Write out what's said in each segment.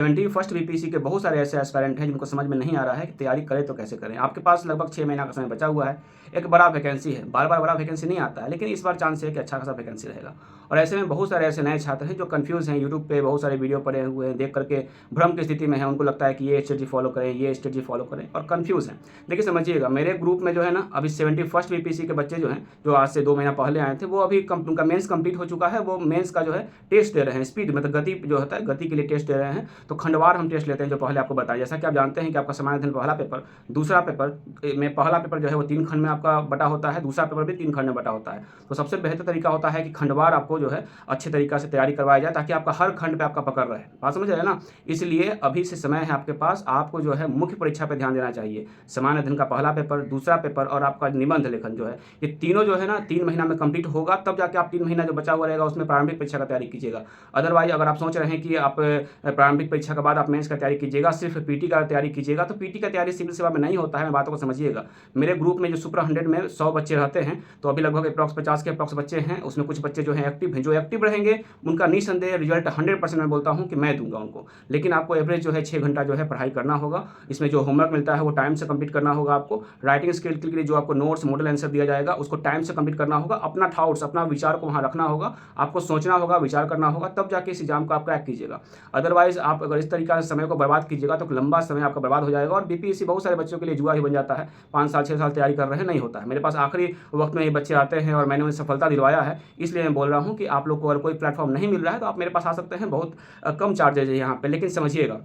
71st BPSC के बहुत सारे ऐसे एस्पायरेंट हैं जिनको समझ में नहीं आ रहा है कि तैयारी करें तो कैसे करें। आपके पास लगभग 6 महीना का समय बचा हुआ है, एक बड़ा वैकेंसी है, बार-बार बड़ा वैकेंसी नहीं आता है, लेकिन इस बार चांस है कि अच्छा खासा वैकेंसी रहेगा। और ऐसे में बहुत सारे ऐसे नए छात्र हैं जो कन्फ्यूज़ हैं, यूट्यूब पे बहुत सारे वीडियो पड़े हुए हैं, देख करके भ्रम की स्थिति में हैं, उनको लगता है कि ये स्ट्रेटजी फॉलो करें, ये स्ट्रेटजी फॉलो करें और कन्फ्यूज़ हैं। देखिए समझिएगा, मेरे ग्रुप में जो है ना अभी 71st बीपीएससी के बच्चे जो हैं, जो आज से 2 महीना पहले आए थे, वो अभी उनका मेंस कंप्लीट हो चुका है, वो मेंस का जो है टेस्ट दे रहे हैं, स्पीड मतलब गति जो होता है, गति के लिए टेस्ट दे रहे हैं। तो खंडवार हम टेस्ट लेते हैं, जो पहले आपको बताया। जैसा कि आप जानते हैं कि आपका सामान्य अध्ययन पहला पेपर, दूसरा पेपर में पहला पेपर जो है वो 3 खंड में आपका बटा होता है, दूसरा पेपर भी 3 खंड में बटा होता है। तो सबसे बेहतर तरीका होता है कि खंडवार आपको जो है अच्छे तरीका से तैयारी करवाया जाए, ताकि आपका हर खंड पे आपका पकड़ रहे। बात समझ रहे हैं ना? इसलिए अभी से समय है आपके पास, आपको जो है मुख्य परीक्षा पे ध्यान देना चाहिए। सामान्य अध्ययन का पहला पेपर, दूसरा पेपर और आपका निबंध लेखन जो है, ये तीनों जो है ना 3 महीना में कंप्लीट होगा, तब जाके आप 3 महीना जो बचा हुआ रहेगा उसमें प्रारंभिक परीक्षा का तैयारी कीजिएगा। अदरवाइज अगर आप सोच रहे हैं कि आप प्रारंभिक परीक्षा के बाद आप मेंस का तैयारी कीजिएगा, सिर्फ पीटी का तैयारी कीजिएगा, तो पीटी का तैयारी सिविल सेवा में नहीं होता है। मैं बातों को समझिएगा। मेरे ग्रुप में जो सुपर 100 में 100 बच्चे रहते हैं, तो अभी लगभग अप्रॉक्स 50 के अप्रॉक्स बच्चे हैं। उसमें कुछ बच्चे जो हैं एक्टिव हैं, जो एक्टिव रहेंगे उनका निसंदेह रिजल्ट 100% मैं बोलता हूँ कि मैं दूंगा उनको। लेकिन आपको एवरेज जो है 6 घंटा जो है पढ़ाई करना होगा। इसमें जो होमवर्क मिलता है वो टाइम से कंप्लीट करना होगा आपको। राइटिंग स्किल के लिए जो आपको नोट्स, मॉडल आंसर दिया जाएगा उसको टाइम से कंप्लीट करना होगा। अपना थॉट्स, अपना विचार को वहाँ रखना होगा, आपको सोचना होगा, विचार करना होगा, तब जाके इस एग्जाम को आप क्रैक कीजिएगा। अदरवाइज आप अगर इस तरीके से समय को बर्बाद कीजिएगा तो लंबा समय आपका बर्बाद हो जाएगा और बीपीएससी बहुत सारे बच्चों के लिए जुआ ही बन जाता है। 5 साल 6 साल तैयारी कर रहे हैं, नहीं होता है। मेरे पास आखिरी वक्त में ये बच्चे आते हैं और मैंने उन्हें सफलता दिलवाया है। इसलिए मैं बोल रहा हूँ कि आप लोग को अगर कोई प्लेटफॉर्म नहीं मिल रहा है तो आप मेरे पास आ सकते हैं। बहुत कम चार्जेज है यहाँ पे। लेकिन समझिएगा,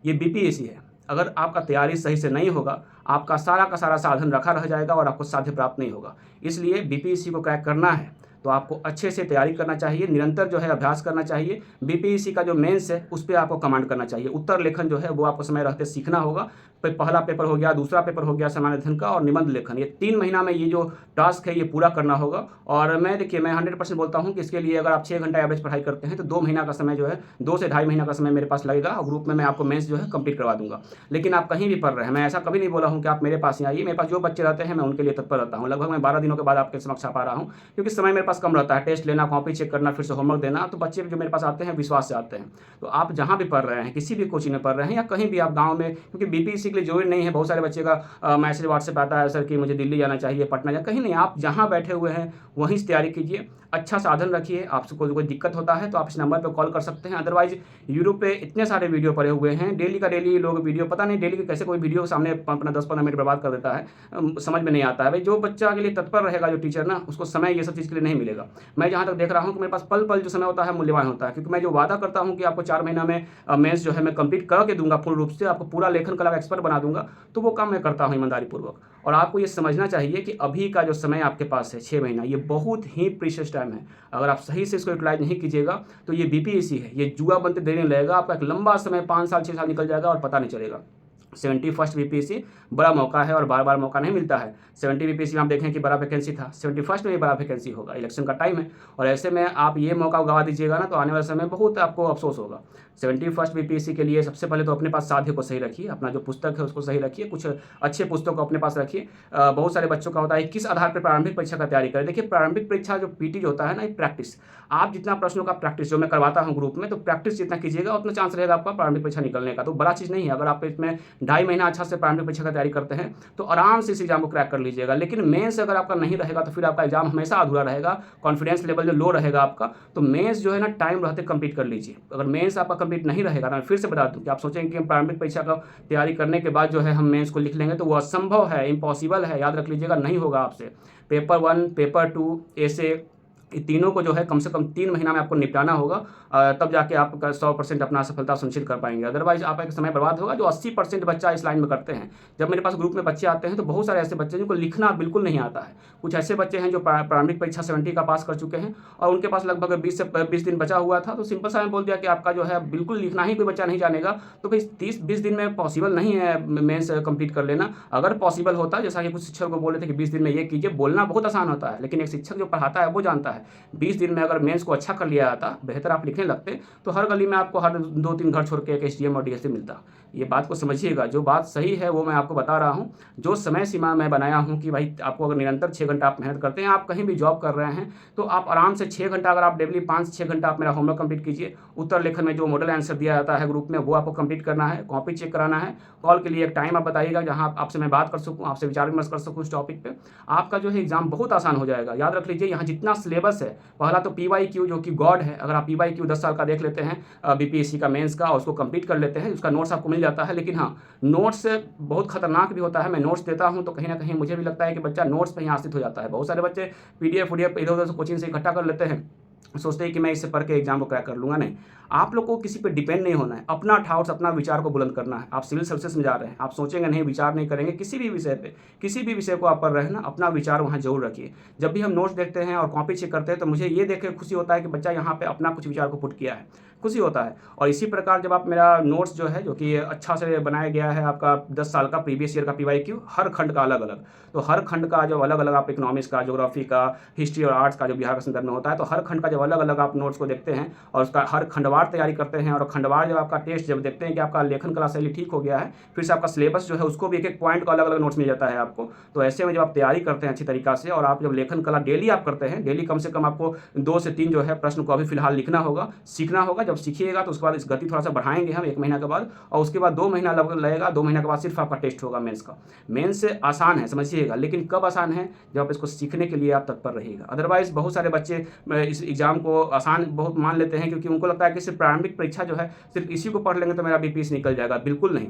ये बीपीएससी है। अगर आपका तैयारी सही से नहीं होगा, आपका सारा का सारा साधन रखा रह जाएगा और आपको साध्य प्राप्त नहीं होगा। इसलिए बीपीएससी को क्रैक करना है तो आपको अच्छे से तैयारी करना चाहिए, निरंतर जो है अभ्यास करना चाहिए। बीपीएससी का जो मेंस है उस पर आपको कमांड करना चाहिए। उत्तर लेखन जो है वो आपको समय रहते सीखना होगा। पहला पेपर हो गया, दूसरा पेपर हो गया सामान्य अध्ययन का, और निबंध लेखन, ये 3 महीना में ये जो टास्क है ये पूरा करना होगा। और मैं देखिए, मैं 100% बोलता हूँ कि इसके लिए अगर आप 6 घंटा एवरेज पढ़ाई करते हैं तो 2 महीना का समय जो है, 2 से ढाई महीना का समय मेरे पास लगेगा और ग्रुप में मैं आपको मेंस जो है कंप्लीट करवा दूंगा। लेकिन आप कहीं भी पढ़ रहे हैं, मैं ऐसा कभी नहीं बोला हूँ कि आप मेरे पास ही आइए। मेरे पास जो बच्चे रहते हैं मैं उनके लिए तत्पर रहता हूँ। लगभग मैं 12 दिनों के बाद आपके समक्ष आ पा रहा हूँ, क्योंकि समय मेरे पास कम रहता है। टेस्ट लेना, कॉपी चेक करना, फिर से होमवर्क देना। तो बच्चे जो मेरे पास आते हैं विश्वास से आते हैं। तो आप जहाँ भी पढ़ रहे हैं, किसी भी कोचिंग में पढ़ रहे हैं या कहीं भी आप गाँव में, क्योंकि बीपीएससी के लिए जरूरी नहीं है। बहुत सारे बच्चे का मैसेज व्हाट्सएप आता है सर कि मुझे दिल्ली जाना चाहिए, पटना जाना, कहीं नहीं। आप जहाँ बैठे हुए हैं वहीं से तैयारी कीजिए, अच्छा साधन रखिए। आपसे कोई दिक्कत होता है तो आप इस नंबर पर कॉल कर सकते हैं। अदरवाइज यूट्यूब पे इतने सारे वीडियो पड़े हुए हैं, डेली का डेली लोग वीडियो, पता नहीं डेली के कैसे कोई वीडियो सामने अपना 10-15 मिनट बर्बाद कर देता है। समझ में नहीं आता है। भाई जो बच्चा के लिए तत्पर रहेगा, जो टीचर ना, उसको समय ये सब चीज़ के लिए नहीं मिलेगा। मैं जहाँ तक देख रहा हूँ कि मेरे पास पल पल जो समय होता है मूल्यवान होता है, क्योंकि मैं जो वादा करता हूँ कि आपको 4 महीना में मेंस जो है मैं कंप्लीट करके दूंगा, पूर्ण रूप से आपको पूरा लेखन कला का एक्सपर्ट बना दूंगा, तो वो काम मैं करता हूँ ईमानदारी पूर्वक। और आपको ये समझना चाहिए कि अभी का जो समय आपके पास है 6 महीना, ये बहुत ही प्रीशियस टाइम है। अगर आप सही से इसको यूटिलाइज नहीं कीजिएगा तो ये बीपीएससी है, ये जुआ बनते देर नहीं लगेगा। आपका एक लंबा समय 5 साल 6 साल निकल जाएगा और पता नहीं चलेगा। 71st बीपीएससी बड़ा मौका है और बार बार मौका नहीं मिलता है। 70 बीपीएससी में आप देखें कि बड़ा वैकेंसी था, 71st में भी बड़ा वैकेंसी होगा। इलेक्शन का टाइम है और ऐसे में आप ये मौका गवा दीजिएगा ना तो आने वाले समय बहुत आपको अफसोस होगा। 71st बीपीएससी के लिए सबसे पहले तो अपने पास साध्य को सही रखिए, अपना जो पुस्तक है उसको सही रखिए, कुछ अच्छे पुस्तक को अपने पास रखिए। बहुत सारे बच्चों का होता है किस आधार पर प्रारंभिक परीक्षा का तैयारी करें। देखिए, प्रारंभिक परीक्षा जो पीटी जो होता है ना, ये प्रैक्टिस, आप जितना प्रश्नों का प्रैक्टिस जो मैं करवाता हूँ ग्रुप में, तो प्रैक्टिस जितना कीजिएगा उतना चांस रहेगा आपका प्रारंभिक परीक्षा निकलने का। तो बड़ा चीज़ नहीं है। अगर आप इसमें 2.5 महीना अच्छा से प्रारंभिक परीक्षा का तैयारी करते हैं तो आराम से इस एग्जाम को क्रैक कर लीजिएगा। लेकिन मेंस अगर आपका नहीं रहेगा तो फिर आपका एग्जाम हमेशा अधूरा रहेगा, कॉन्फिडेंस लेवल जो लो रहेगा आपका। तो मेंस जो है ना टाइम रहते कंप्लीट कर लीजिए। अगर मेंस आपका कंप्लीट नहीं रहेगा ना, फिर से बता दूं कि आप सोचेंगे कि हम प्रारंभिक परीक्षा का तैयारी करने के बाद जो है हम मेंस को लिख लेंगे, तो वो असंभव है, इम्पॉसिबल है। याद रख लीजिएगा, नहीं होगा आपसे। पेपर 1, पेपर 2, ऐसे तीनों को जो है कम से कम 3 महीना में आपको निपटाना होगा, तब जाके आप 100% अपना सफलता सुनिश्चित कर पाएंगे। अदरवाइज आपका समय बर्बाद होगा। जो 80% बच्चा इस लाइन में करते हैं। जब मेरे पास ग्रुप में बच्चे आते हैं तो बहुत सारे ऐसे बच्चे जिनको लिखना बिल्कुल नहीं आता है। कुछ ऐसे बच्चे हैं जो प्रारंभिक परीक्षा 70 का पास कर चुके हैं और उनके पास लगभग 20 से 20 दिन बचा हुआ था। तो सिंपल सा मैं बोल दिया कि आपका जो है बिल्कुल लिखना ही कोई बच्चा नहीं जानेगा। तो भाई 30-20 दिन में पॉसिबल नहीं है मेंस कंप्लीट कर लेना। अगर पॉसिबल होता, जैसा कि कुछ शिक्षक को बोले थे कि 20 दिन में ये कीजिए, बोलना बहुत आसान होता है, लेकिन एक शिक्षक जो पढ़ाता है वो जानता है है। 20 दिन में अगर मेंस को अच्छा कर लिया जाता, बेहतर आप लिखने लगते, तो हर गली में आपको हर 2-3 घर छोड़ के एक एसडीएम और डीएसपी मिलता। ये बात को समझिएगा, जो बात सही है वो मैं आपको बता रहा हूँ। जो समय सीमा मैं बनाया हूँ कि भाई आपको अगर निरंतर 6 घंटा आप मेहनत करते हैं, आप कहीं भी जॉब कर रहे हैं, तो आप आराम से 6 घंटा, अगर आप डेली 5-6 घंटा आप मेरा होमवर्क कंप्लीट कीजिए। उत्तर लेखन में जो मॉडल आंसर दिया जाता है ग्रुप में, वो आपको कंप्लीट करना है, कॉपी चेक कराना है। कॉल के लिए एक टाइम आप बताइएगा जहाँ आपसे मैं बात कर सकूँ, आपसे विचार विमर्श कर सकूँ इस टॉपिक पे। आपका जो है एग्जाम बहुत आसान हो जाएगा। याद रख लीजिए, यहाँ जितना सिलेबस है, पहला तो PYQ जो कि गॉड है, अगर आप PYQ 10 साल का देख लेते हैं BPSC का मेंस का, और उसको कंप्लीट कर लेते हैं, उसका नोट्स आपको मिल जाता है। लेकिन हाँ, नोट्स बहुत खतरनाक भी होता है। मैं नोट्स देता हूं तो कहीं ना कहीं मुझे भी लगता है कि बच्चा नोट्स पर ही आश्रित हो जाता है। बहुत सारे बच्चे PDF इधर उधर से कोचिंग से इकट्ठा कर लेते हैं, सोचते हैं कि मैं इससे पढ़ के एग्जाम को क्रैक कर लूँगा। नहीं, आप लोग को किसी पे डिपेंड नहीं होना है, अपना ठाउस, अपना विचार को बुलंद करना है। आप सिविल सर्विसेज में जा रहे हैं, आप सोचेंगे नहीं, विचार नहीं करेंगे किसी भी विषय पे, किसी भी विषय को आप पढ़ रहे हैं ना, अपना विचार वहाँ जरूर रखिए। जब भी हम नोट्स देखते हैं और कॉपी चेक करते हैं, तो मुझे ये देख के खुशी होता है कि बच्चा यहाँ पे अपना कुछ विचार को पुट किया है, खुशी होता है। और इसी प्रकार जब आप मेरा नोट्स जो है, जो कि अच्छा से बनाया गया है, आपका 10 साल का प्रीवियस ईयर का PYQ, हर खंड का अलग अलग, तो हर खंड का जब अलग अलग आप इकोनॉमिक्स का, ज्योग्राफी का, हिस्ट्री और आर्ट्स का जो बिहार के संदर्भ में होता है, तो हर खंड का जब अलग अलग आप नोट्स को देखते हैं और उसका हर खंडवार तैयारी करते हैं, और खंडवार जब आपका टेस्ट जब देखते हैं कि आपका लेखन कला शैली ठीक हो गया है, फिर से आपका सिलेबस जो है उसको भी एक एक पॉइंट का अलग अलग नोट्स मिल जाता है आपको। तो ऐसे में जब आप तैयारी करते हैं अच्छी तरीका से, और आप जब लेखन कला डेली आप करते हैं, डेली कम से कम आपको 2 से 3 जो है प्रश्न को अभी फिलहाल लिखना होगा, सीखना होगा। जब सीखिएगा तो उसके बाद इस गति थोड़ा सा बढ़ाएंगे हम 1 महीना के बाद, और उसके बाद 2 महीना लगेगा। 2 महीने के बाद सिर्फ आपका टेस्ट होगा मेंस का। मेंस से आसान है, समझिएगा, लेकिन कब आसान है, जब आप इसको सीखने के लिए आप तत्पर रहिएगा। अदरवाइज बहुत सारे बच्चे इस एग्जाम को आसान बहुत मान लेते हैं, क्योंकि उनको लगता है कि सिर्फ प्रारंभिक परीक्षा जो है, सिर्फ इसी को पढ़ लेंगे तो मेरा BPSC निकल जाएगा। बिल्कुल नहीं,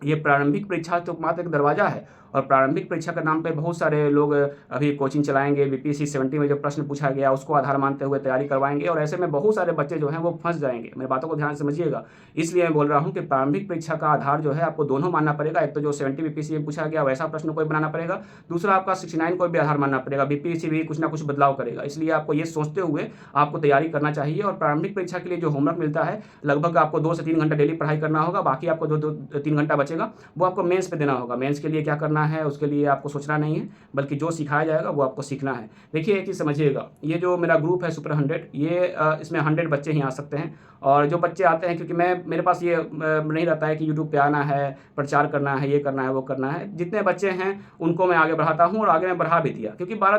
ये प्रारंभिक परीक्षा तो मात्र एक दरवाजा है, और प्रारंभिक परीक्षा के नाम पे बहुत सारे लोग अभी कोचिंग चलाएंगे। BPSC 70 में जो प्रश्न पूछा गया उसको आधार मानते हुए तैयारी करवाएंगे, और ऐसे में बहुत सारे बच्चे जो हैं वो फंस जाएंगे। मेरी बातों को ध्यान से समझिएगा। इसलिए मैं बोल रहा हूँ कि प्रारंभिक परीक्षा का आधार जो है आपको दोनों मानना पड़ेगा। एक तो जो 70 BPSC में पूछा गया वैसा प्रश्न कोई बनाना पड़ेगा, दूसरा आपका 69 को भी आधार मानना पड़ेगा। BPSC भी कुछ ना कुछ बदलाव करेगा, इसलिए आपको ये सोचते हुए आपको तैयारी करना चाहिए। और प्रारंभिक परीक्षा के लिए जो होमवर्क मिलता है, लगभग आपको 2 से 3 घंटा डेली पढ़ाई करना होगा। बाकी आपको 2-3 घंटा बचेगा, वो आपको मेंस पे देना होगा। मेंस के लिए क्या करना है, उसके लिए आपको सोचना नहीं है, बल्कि जो सिखाया जाएगा वो आपको सीखना है। देखिए एक चीज़ समझिएगा, ये जो मेरा ग्रुप है सुपर 100, ये इसमें 100 बच्चे ही आ सकते हैं। और जो बच्चे आते हैं, क्योंकि मेरे पास ये नहीं रहता है कि यूट्यूब पे आना है, प्रचार करना है, ये करना है, वो करना है। जितने बच्चे हैं उनको मैं आगे बढ़ाता हूँ, और आगे मैं बढ़ा भी दिया, क्योंकि 12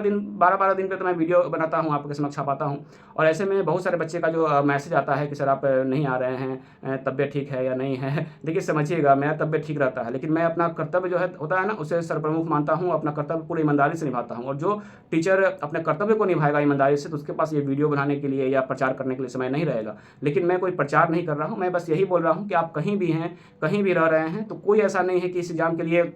दिन पे तो मैं वीडियो बनाता हूँ, आपके समक्ष छापाता हूँ। और ऐसे में बहुत सारे बच्चे का जो मैसेज आता है कि सर आप नहीं आ रहे हैं, तबीयत ठीक है या नहीं है। देखिए समझिएगा, मेरा तबीयत ठीक रहता है, लेकिन मैं अपना कर्तव्य जो है होता है ना, उसे सर्वप्रमुख मानता हूँ, अपना कर्तव्य पूरी ईमानदारी से निभाता हूँ। और जो टीचर अपने कर्तव्य को निभाएगा ईमानदारी से, तो उसके पास ये वीडियो बनाने के लिए या प्रचार करने के लिए समय नहीं रहेगा। लेकिन मैं कोई प्रचार नहीं कर रहा हूँ, मैं बस यही बोल रहा हूँ कि आप कहीं भी हैं, कहीं भी रह रहे हैं, तो कोई ऐसा नहीं है कि इस एग्जाम के लिए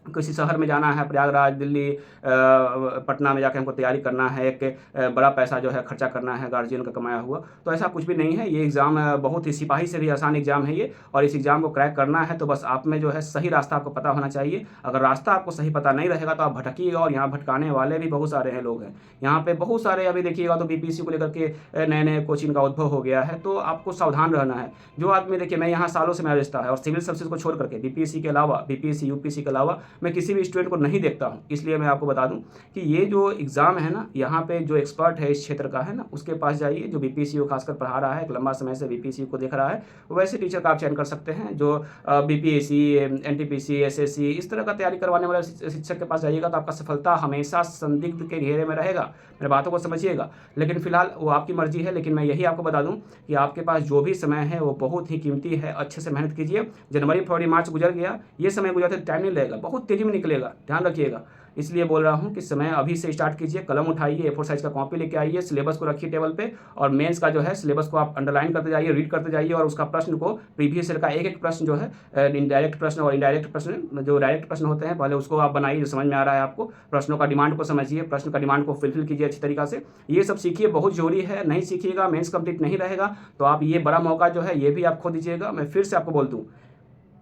किसी शहर में जाना है, प्रयागराज, दिल्ली, पटना में जाके हमको तैयारी करना है, एक बड़ा पैसा जो है खर्चा करना है गार्जियन का कमाया हुआ। तो ऐसा कुछ भी नहीं है। ये एग्ज़ाम बहुत ही सिपाही से भी आसान एग्ज़ाम है ये, और इस एग्ज़ाम को क्रैक करना है तो बस आप में जो है सही रास्ता आपको पता होना चाहिए। अगर रास्ता आपको सही पता नहीं रहेगा तो आप भटकिएगा, और यहाँ भटकाने वाले भी बहुत सारे हैं लोग हैं यहाँ पे, बहुत सारे। अभी देखिएगा तो BPSC को लेकर के नए नए कोचिंग का उद्भव हो गया है, तो आपको सावधान रहना है। जो आदमी, देखिए मैं यहाँ सालों से मेरा रिश्ता है, और सिविल सर्विसेज को छोड़ करके BPSC के अलावा, BPSC UPSC के अलावा मैं किसी भी स्टूडेंट को नहीं देखता हूं। इसलिए मैं आपको बता दूं कि ये जो एग्ज़ाम है ना, यहाँ पे जो एक्सपर्ट है इस क्षेत्र का है ना, उसके पास जाइए, जो BPSC को खासकर पढ़ा रहा है, एक लंबा समय से BPSC को देख रहा है, वैसे टीचर का आप चयन कर सकते हैं। जो BPSC, NTPC, SSC इस तरह का तैयारी करवाने वाले शिक्षक के पास जाइएगा तो आपका सफलता हमेशा संदिग्ध के घेरे में रहेगा। मेरी बातों को समझिएगा, लेकिन फिलहाल वो आपकी मर्जी है। लेकिन मैं यही आपको बता दूं कि आपके पास जो भी समय है वो बहुत ही कीमती है, अच्छे से मेहनत कीजिए। जनवरी, फरवरी, मार्च गुजर गया, ये समय गुजरते टाइम नहीं लगेगा, बहुत तेजी में निकलेगा, ध्यान रखिएगा। इसलिए बोल रहा हूँ कि समय अभी से स्टार्ट कीजिए। कलम उठाइए, A4 साइज का कॉपी लेके आइए, सिलेबस को रखिए टेबल पे, और मेंस का जो है सिलेबस को आप अंडरलाइन करते जाइए, रीड करते जाइए, और उसका प्रश्न को, प्रीवियस ईयर का एक एक प्रश्न जो है, इनडायरेक्ट प्रश्न और इनडायरेक्ट प्रश्न, जो डायरेक्ट प्रश्न होते हैं पहले उसको आप बनाइए, जो समझ में आ रहा है आपको। प्रश्नों का डिमांड को समझिए, प्रश्न का डिमांड को फिलफिल कीजिए अच्छी तरीका से। ये सब सीखिए, बहुत जरूरी है। नहीं सीखिएगा, मेंस कंप्लीट नहीं रहेगा, तो आप ये बड़ा मौका जो है ये भी आप खो दीजिएगा। मैं फिर से आपको बोल दूँ,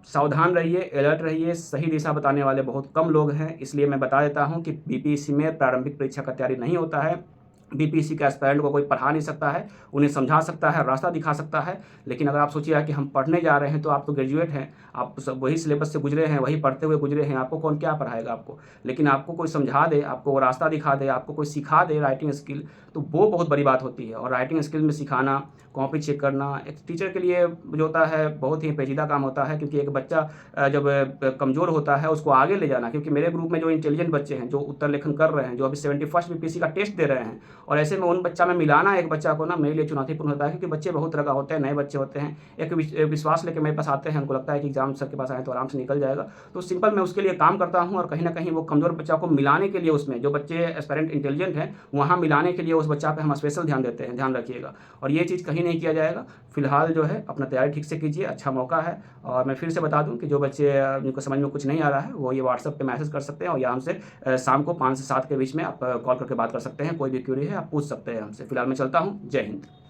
सावधान रहिए, अलर्ट रहिए। सही दिशा बताने वाले बहुत कम लोग हैं, इसलिए मैं बता देता हूं कि BPSC में प्रारंभिक परीक्षा का तैयारी नहीं होता है। BPSC के एस्पायरेंट को कोई पढ़ा नहीं सकता है, उन्हें समझा सकता है, रास्ता दिखा सकता है। लेकिन अगर आप सोचिए कि हम पढ़ने जा रहे हैं, तो आप तो ग्रेजुएट हैं, आप सब वही सिलेबस से गुजरे हैं, वही पढ़ते हुए गुजरे हैं, आपको कौन क्या पढ़ाएगा आपको। लेकिन आपको कोई समझा दे, आपको वो रास्ता दिखा दे, आपको कोई सिखा दे राइटिंग स्किल, तो वो बहुत बड़ी बात होती है। और राइटिंग स्किल में सिखाना, कॉपी चेक करना एक टीचर के लिए जो होता है बहुत ही पेचीदा काम होता है, क्योंकि एक बच्चा जब कमज़ोर होता है उसको आगे ले जाना, क्योंकि मेरे ग्रुप में जो इंटेलिजेंट बच्चे हैं, जो उत्तर लेखन कर रहे हैं, जो अभी 71st बीपीएससी का टेस्ट दे रहे हैं, और ऐसे में उन बच्चा में मिलाना एक बच्चा को ना मेरे लिए चुनौतीपूर्ण होता है, क्योंकि बच्चे बहुत तरह का होते हैं, नए बच्चे होते हैं, एक विश्वास लेके मेरे पास आते हैं, उनको लगता है कि एग्जाम सर के पास आए तो आराम से निकल जाएगा। तो सिंपल मैं उसके लिए काम करता हूँ, और कहीं ना कहीं वो कमज़ोर बच्चा को मिलाने के लिए, उसमें जो बच्चे एस्पायरेंट इंटेलिजेंट हैं वहाँ मिलाने के लिए उस बच्चा पे हम स्पेशल ध्यान देते हैं, ध्यान रखिएगा। और ये चीज़ कहीं नहीं किया जाएगा। फिलहाल जो है अपना तैयारी ठीक से कीजिए, अच्छा मौका है। और मैं फिर से बता दूं कि जो बच्चे जिनको समझ में कुछ नहीं आ रहा है वो ये व्हाट्सएप पे मैसेज कर सकते हैं, और या हमसे शाम को 5 से 7 के बीच में आप कॉल करके बात कर सकते हैं। कोई भी क्वेरी है आप पूछ सकते हैं हमसे। फिलहाल मैं चलता हूँ। जय हिंद।